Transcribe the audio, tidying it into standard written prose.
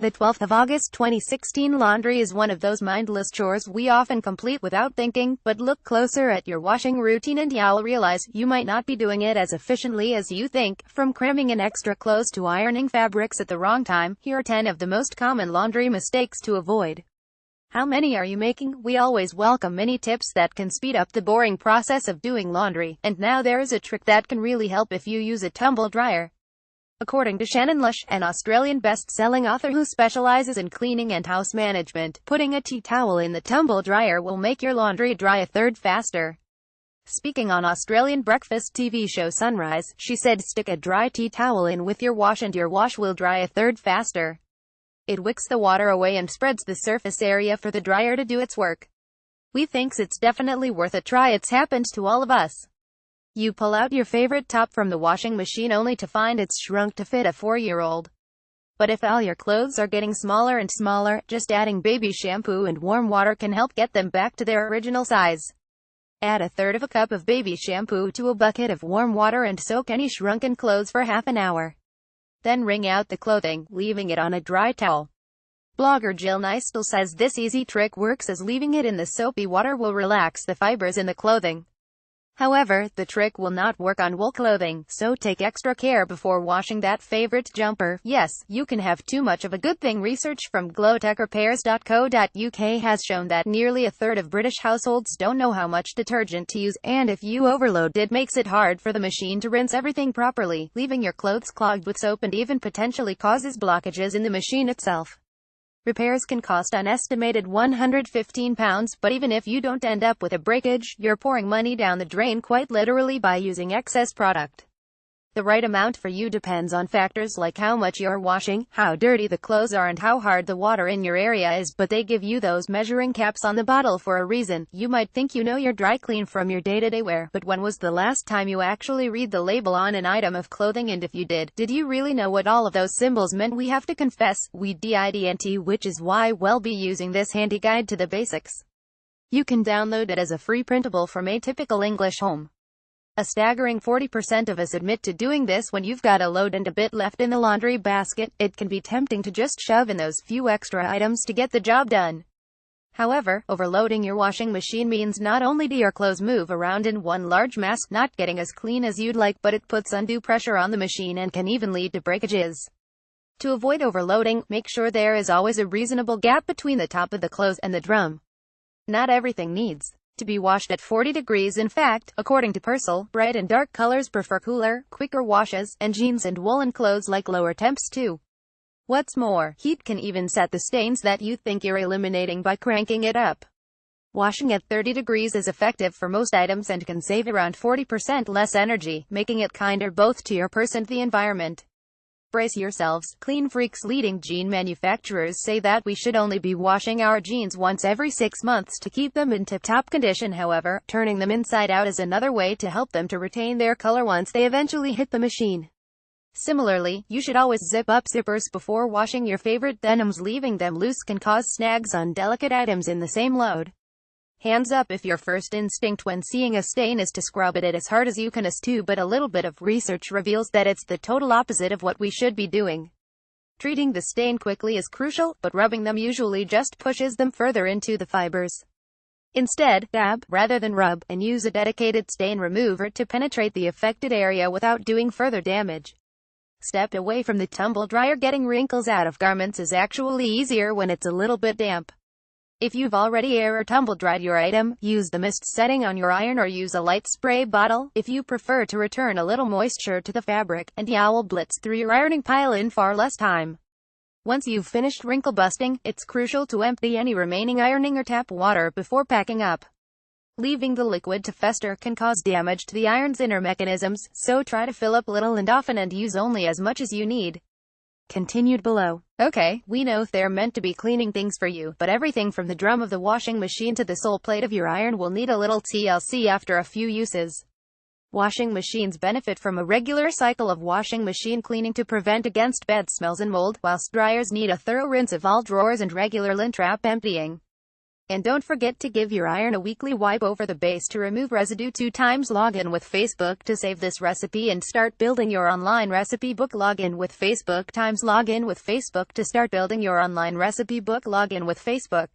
The 12th of August 2016. Laundry is one of those mindless chores we often complete without thinking, but look closer at your washing routine and you'll realize you might not be doing it as efficiently as you think. From cramming in extra clothes to ironing fabrics at the wrong time, here are 10 of the most common laundry mistakes to avoid. How many are you making? We always welcome many tips that can speed up the boring process of doing laundry, and now there is a trick that can really help if you use a tumble dryer. According to Shannon Lush, an Australian best-selling author who specializes in cleaning and house management, putting a tea towel in the tumble dryer will make your laundry dry a third faster. Speaking on Australian breakfast TV show Sunrise, she said stick a dry tea towel in with your wash and your wash will dry a third faster. It wicks the water away and spreads the surface area for the dryer to do its work. We thinks it's definitely worth a try. It's happened to all of us. You pull out your favorite top from the washing machine only to find it's shrunk to fit a 4-year-old. But if all your clothes are getting smaller and smaller, just adding baby shampoo and warm water can help get them back to their original size. Add a third of a cup of baby shampoo to a bucket of warm water and soak any shrunken clothes for half an hour. Then wring out the clothing, leaving it on a dry towel. Blogger Jill Nystel says this easy trick works as leaving it in the soapy water will relax the fibers in the clothing. However, the trick will not work on wool clothing, so take extra care before washing that favorite jumper. Yes, you can have too much of a good thing. Research from glowtechrepairs.co.uk has shown that nearly a third of British households don't know how much detergent to use, and if you overload it makes it hard for the machine to rinse everything properly, leaving your clothes clogged with soap and even potentially causes blockages in the machine itself. Repairs can cost an estimated £115, but even if you don't end up with a breakage, you're pouring money down the drain quite literally by using excess product. The right amount for you depends on factors like how much you're washing, how dirty the clothes are and how hard the water in your area is, but they give you those measuring caps on the bottle for a reason. You might think you know your dry clean from your day-to-day wear, but when was the last time you actually read the label on an item of clothing, and if you did you really know what all of those symbols meant? We have to confess, we didn't, which is why we'll be using this handy guide to the basics. You can download it as a free printable from Atypical English Home. A staggering 40% of us admit to doing this when you've got a load and a bit left in the laundry basket. It can be tempting to just shove in those few extra items to get the job done. However, overloading your washing machine means not only do your clothes move around in one large mass, not getting as clean as you'd like, but it puts undue pressure on the machine and can even lead to breakages. To avoid overloading, make sure there is always a reasonable gap between the top of the clothes and the drum. Not everything needs to be washed at 40 degrees. In fact, according to Purcell, bright and dark colors prefer cooler, quicker washes, and jeans and woolen clothes like lower temps too. What's more, heat can even set the stains that you think you're eliminating by cranking it up. Washing at 30 degrees is effective for most items and can save around 40% less energy, making it kinder both to your purse and the environment. Brace yourselves, clean freaks. Leading jean manufacturers say that we should only be washing our jeans once every 6 months to keep them in tip-top condition. However, turning them inside out is another way to help them to retain their color once they eventually hit the machine. Similarly, you should always zip up zippers before washing your favorite denims. Leaving them loose can cause snags on delicate items in the same load. Hands up if your first instinct when seeing a stain is to scrub it as hard as you can, but a little bit of research reveals that it's the total opposite of what we should be doing. Treating the stain quickly is crucial, but rubbing them usually just pushes them further into the fibers. Instead, dab, rather than rub, and use a dedicated stain remover to penetrate the affected area without doing further damage. Step away from the tumble dryer. Getting wrinkles out of garments is actually easier when it's a little bit damp. If you've already air or tumble dried your item, use the mist setting on your iron or use a light spray bottle if you prefer to return a little moisture to the fabric, and you'll blitz through your ironing pile in far less time. Once you've finished wrinkle busting, it's crucial to empty any remaining ironing or tap water before packing up. Leaving the liquid to fester can cause damage to the iron's inner mechanisms, so try to fill up little and often and use only as much as you need. Continued below. Okay, we know they're meant to be cleaning things for you, but everything from the drum of the washing machine to the sole plate of your iron will need a little TLC after a few uses. Washing machines benefit from a regular cycle of washing machine cleaning to prevent against bad smells and mold, whilst dryers need a thorough rinse of all drawers and regular lint trap emptying. And don't forget to give your iron a weekly wipe over the base to remove residue. 2 times login with Facebook to save this recipe and start building your online recipe book. Login with Facebook times login with Facebook to start building your online recipe book. Login with Facebook.